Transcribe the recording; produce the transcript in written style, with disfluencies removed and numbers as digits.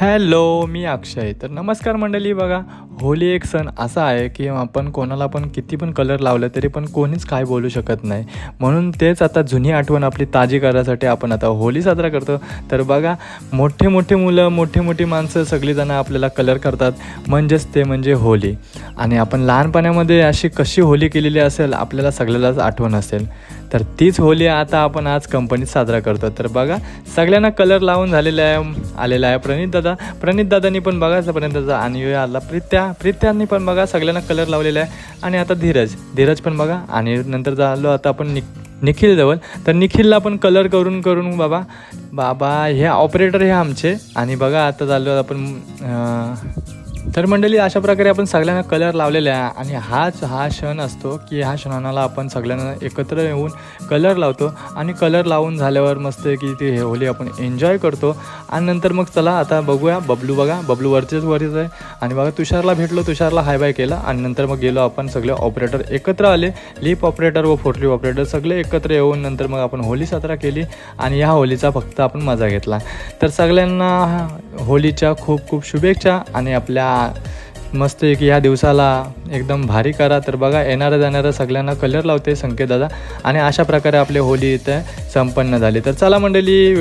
Hello, मी अक्षय. तर नमस्कार मंडळी. बघा, होली एक सण असा आहे की आपण कोणाला पण किती पण कलर लावलं तरी पण कोणीच काय बोलू शकत नाही. म्हणून तेच आता जुनी आठवण आपली ताजी करण्यासाठी आपण आता होली साजरा करतो. तर बघा, मोठे मोठे मुलं, मोठी मोठी माणसं सगळीजणं आपल्याला कलर करतात, म्हणजेच ते म्हणजे होली. आणि आपण लहानपणामध्ये अशी कशी होली केलेली असेल आपल्याला सगळ्यालाच आठवण असेल. तर तीच होली आता आपण आज कंपनीत साजरा करतो. तर बघा, सगळ्यांना कलर लावून आलेला आहे प्रणित दादांनी पण बघा पर्यंतचा, आणि आला प्रीत्यानी पण बघा सगळ्यांना कलर लावलेला आहे. आणि आता धीरज पण बघा, आणि नंतर झालो आता आपण निखिल जवळ. तर निखिलला पण कलर करून बाबा हे ऑपरेटर हे आमचे. आणि बघा आता झालो आपण तर मंडळी अशा प्रकारे आपण सगळ्यांना कलर लावलेला आहे. आणि हा क्षण असतो की ह्या क्षणाला आपण सगळ्यांना एकत्र येऊन कलर लावतो. आणि कलर लावून झाल्यावर मस्त की ती होली आपण एन्जॉय करतो. आणि नंतर मग चला आता बघूया बबलू. बघा, बबलू वरच आहे. आणि बघा, तुषारला भेटलो, तुषारला हाय बाय केला. आणि नंतर मग गेलो आपण सगळे ऑपरेटर एकत्र आले, लीप ऑपरेटर व फोटली ऑपरेटर सगळे एकत्र येऊन नंतर मग आपण होली साजरा केली. आणि ह्या होलीचा फक्त आपण मजा घेतला. तर सगळ्यांना होलीच्या खूप खूप शुभेच्छा. आणि आपल्या मस्त की ह्या दिवसाला एकदम भारी करा. तर बघा, जाणाऱ्या सगळ्यांना कलर लावते संकेत दादा. आणि अशा प्रकारे आपली होली इथे संपन्न झाली. तर चला मंडळी.